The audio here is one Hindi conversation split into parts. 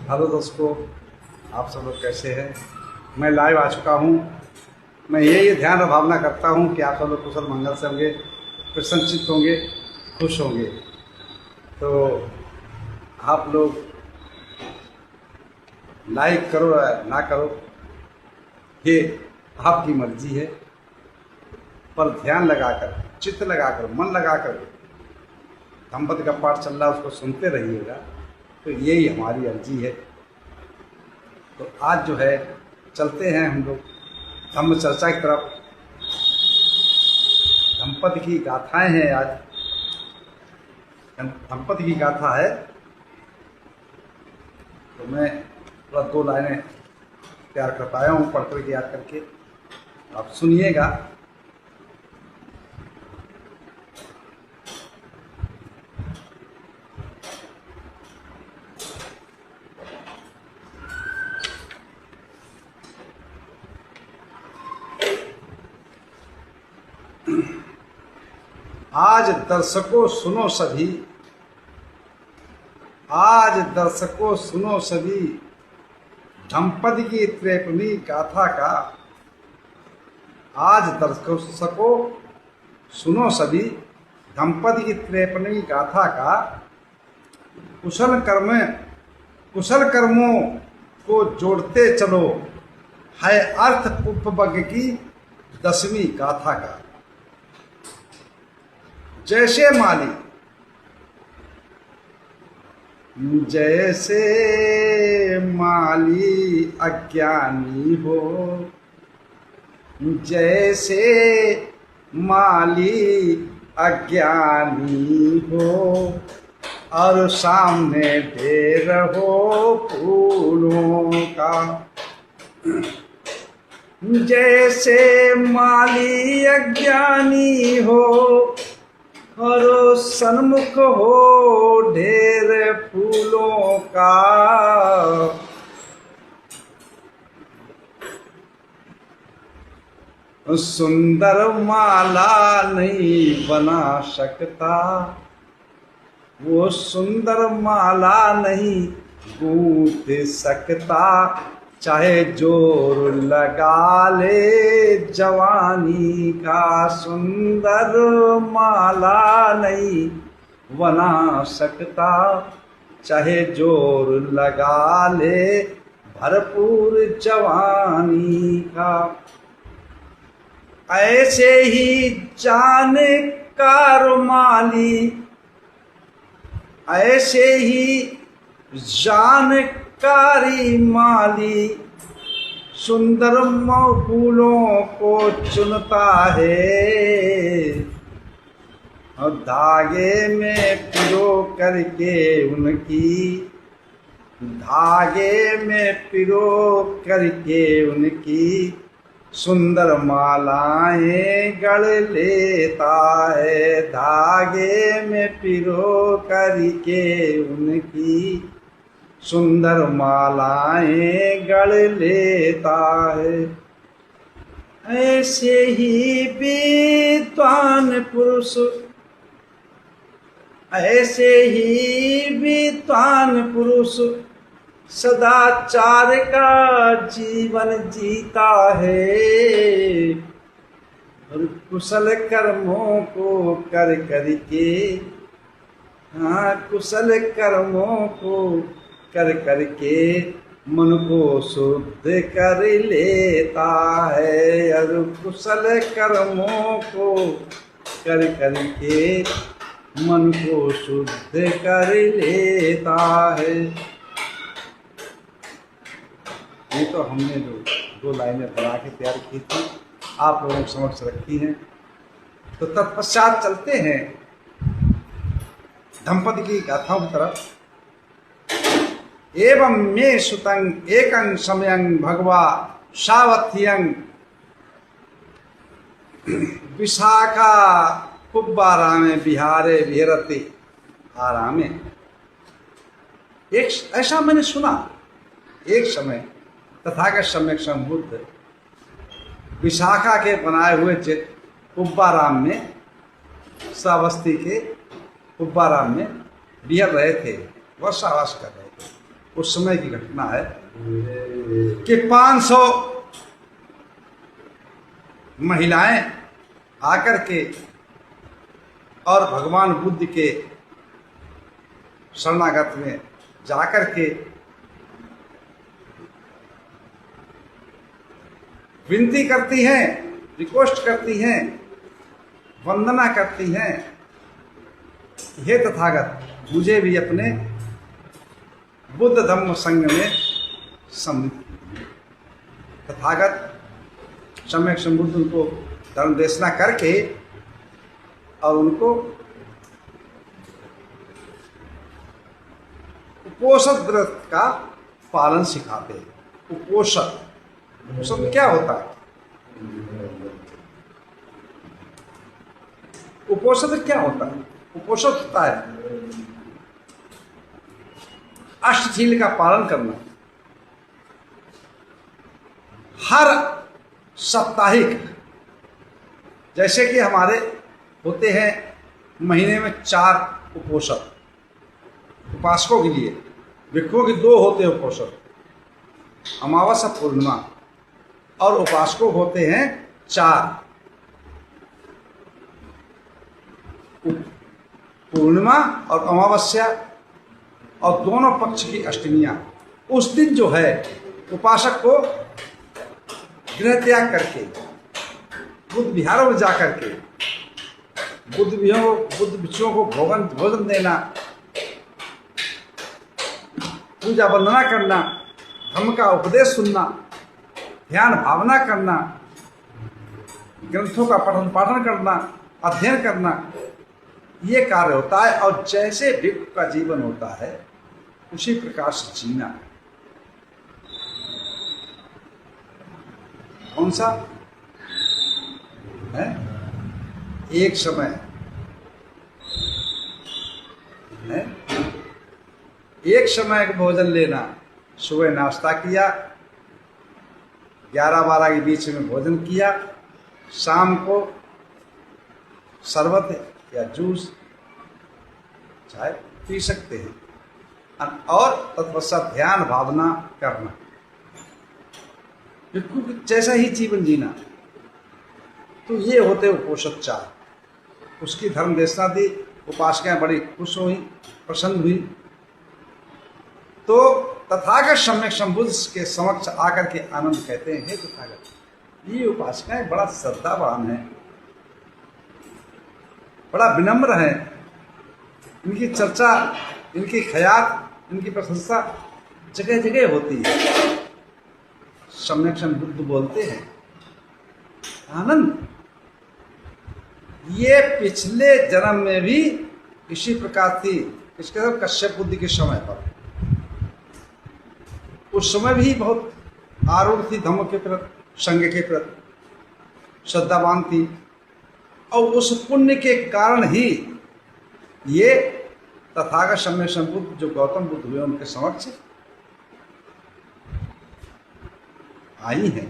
हेलो दोस्तों, आप सब लोग कैसे हैं। मैं लाइव आ चुका हूँ। मैं ये ध्यान और भावना करता हूँ कि आप सब लोग कुशल मंगल से होंगे, प्रसन्नचित्त होंगे, खुश होंगे। तो आप लोग लाइक करो या ना करो, ये आपकी मर्जी है, पर ध्यान लगाकर, चित्त लगाकर, मन लगाकर धम्पति का पाठ चल रहा है उसको सुनते रहिएगा। तो यही हमारी अर्जी है। तो आज जो है चलते हैं हम लोग धम्म चर्चा की तरफ। धम्पति की गाथाएं हैं। आज धम्पति की गाथा है, तो मैं थोड़ा 2 लाइनें तैयार कर पाया हूँ पढ़ कर याद करके, आप सुनिएगा। आज दर्शकों सुनो सभी, आज दर्शकों सुनो सभी, धम्पति की 53वीं गाथा का। आज दर्शकों सुनो सभी, धम्पति की 53वीं गाथा का। कुशल कर्मों को जोड़ते चलो, है अर्थ उपभोग की 10वीं गाथा का। जैसे माली अज्ञानी हो, जैसे माली अज्ञानी हो, और सामने ढेर हो फूलों का। जैसे माली अज्ञानी हो और सन्मुख हो ढेर फूलों का, सुंदर माला नहीं बना सकता, वो सुंदर माला नहीं गूंथ सकता, चाहे जोर लगा ले जवानी का। सुंदर माला नहीं बना सकता, चाहे जोर लगा ले भरपूर जवानी का। ऐसे ही जानकार माली, ऐसे ही जानकारी माली, सुंदर फूलों को चुनता है, और धागे में पिरो करके उनकी, धागे में पिरो करके उनकी, सुंदर मालाएं गढ़ लेता है। धागे में पिरो करके उनकी, सुंदर मालाएं गढ़ लेता है। ऐसे ही विद्वान पुरुष, ऐसे ही विद्वान पुरुष सदाचार का जीवन जीता है, और कुशल कर्मों को कर करके, हाँ कुशल कर्मों को कर करके मन को शुद्ध कर लेता है, और कुशल कर्मों को कर करके मन को शुद्ध कर लेता है। ये तो हमने जो 2 लाइनें बना के तैयार की थी, आप लोगों के समक्ष रखी हैं। तो तत्पश्चात चलते हैं धम्पति की गाथाओं की तरफ। एवं मे सुतंग एकं समयं भगवा सावत्यं, विशाखा कुब्बारामे विहारे विहरते आरामे। एक ऐसा मैंने सुना, एक समय तथागत सम्यक संबुद्ध विशाखा के बनाए हुए कुब्बाराम में, श्रावस्ती के कुब्बाराम में विहर रहे थे, वर्षावास कर रहे थे। उस समय की घटना है कि 500 महिलाएं आकर के और भगवान बुद्ध के शरणागत में जाकर के विनती करती हैं, रिक्वेस्ट करती हैं, वंदना करती हैं, हे तथागत मुझे भी अपने बुद्ध धम्म संघ में सम्मिलित कीजिए। तथागत सम्यक संबुद्ध उनको धर्म देशना करके और उनको उपोषद व्रत का पालन सिखाते हैं। उपोषद उपोषद क्या होता है? उपोषद क्या होता है? उपोषद होता है अष्टशील का पालन करना। हर साप्ताहिक, जैसे कि हमारे होते हैं महीने में 4 उपोषद उपासकों के लिए, भिक्षुओं के 2 होते हैं उपोषद, अमावस्या पूर्णिमा, और उपासकों होते हैं 4, पूर्णिमा और अमावस्या, और दोनों पक्ष की अष्टमियां। उस दिन जो है उपासक को गृह त्याग करके बुद्ध विहारों में जाकर के बुद्ध भिक्षुओं को भोजन देना, पूजा वंदना करना, धर्म का उपदेश सुनना, ध्यान भावना करना, ग्रंथों का पठन पाठन करना, अध्ययन करना, ये कार्य होता है। और जैसे भिक्षु का जीवन होता है उसी प्रकार से जीना। कौन सा है? एक समय है, एक समय का भोजन लेना। सुबह नाश्ता किया, 11-12 के बीच में भोजन किया, शाम को शरबत या जूस चाय पी सकते हैं, और तत्पश्चात ध्यान भावना करना। बिल्कुल जैसा ही जीवन जीना। तो ये होते उपोषद 4। उसकी धर्म देशना दी, उपासकाएं बड़ी खुश हुई, प्रसन्न हुई। तो तथागत सम्यक संबुद्ध के समक्ष आकर के आनंद कहते हैं, हे तथागत ये उपासकाएं बड़ा श्रद्धावान है, बड़ा विनम्र है, इनकी चर्चा, इनकी ख्यात, इनकी प्रशंसा जगह जगह होती है। सम्यक संबुद्ध बोलते हैं, आनंद ये पिछले जन्म में भी इसी प्रकार थी। इसके बाद कश्यप बुद्धि के समय पर, उस समय भी बहुत आरूढ़ थी धम्म के प्रति, संघ के प्रति श्रद्धावान थी, और उस पुण्य के कारण ही ये तथागत सम्यक संबुद्ध जो गौतम बुद्ध हुए उनके समक्ष आई हैं।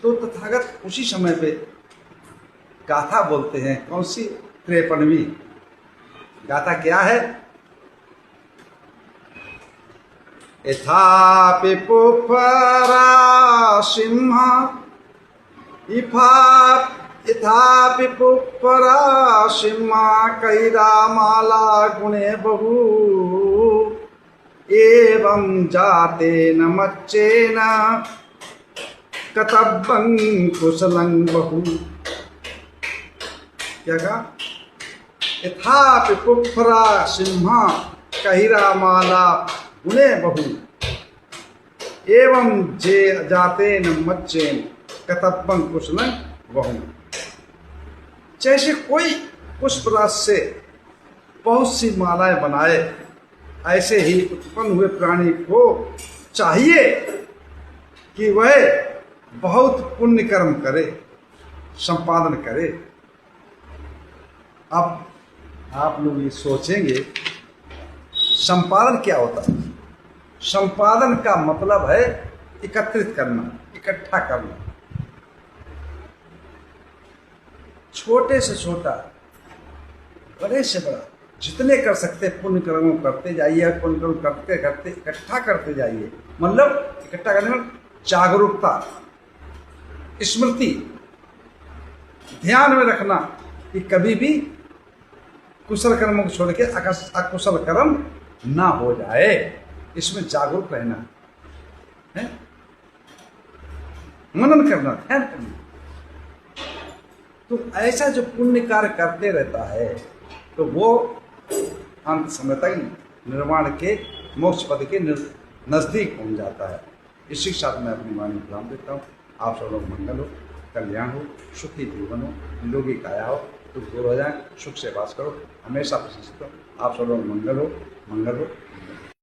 तो तथागत उसी समय पे गाथा बोलते हैं। कौन सी? 53वीं गाथा क्या है? यथापि पुपरा सिंह यथापि पुपरा सिंह कैरामाला गुणे बहु एवं जाते न मच्चेन कतब्बं कुशलं बहु। क्या कहा? यथापि पुपरा सिंह कैरामाला गुणे बहु एवं जे जाते न मच्चेन कतब्बं कुशलं बहु। जैसे कोई पुष्प रस से बहुत सी मालाएं बनाए, ऐसे ही उत्पन्न हुए प्राणी को चाहिए कि वह बहुत पुण्य कर्म करे, संपादन करे। अब आप लोग ये सोचेंगे संपादन क्या होता है? संपादन का मतलब है एकत्रित करना, इकट्ठा करना, छोटे से छोटा, बड़े से बड़ा जितने कर सकते पुण्य कर्म करते जाइए, पुण्य कर्म करते करते इकट्ठा करते जाइए। मतलब इकट्ठा करने में जागरूकता, स्मृति, ध्यान में रखना कि कभी भी कुशल कर्मों को छोड़ के अकुशल कर्म ना हो जाए, इसमें जागरूक रहना है, मनन करना, ध्यान करना। तो ऐसा जो पुण्य कार्य करते रहता है तो वो अंत समय तक निर्वाण के मोक्ष पद के नजदीक पहुंच जाता है। इसी के साथ मैं अपनी वाणी विराम देता हूँ। आप सब लोग मंगल हो, कल्याण हो, सुखी जीवन हो, निरोगी काया हो, दुख दूर हो जाए, सुख से वास करो, हमेशा प्रशंसित हो। आप सब लोग मंगल हो, मंगल हो।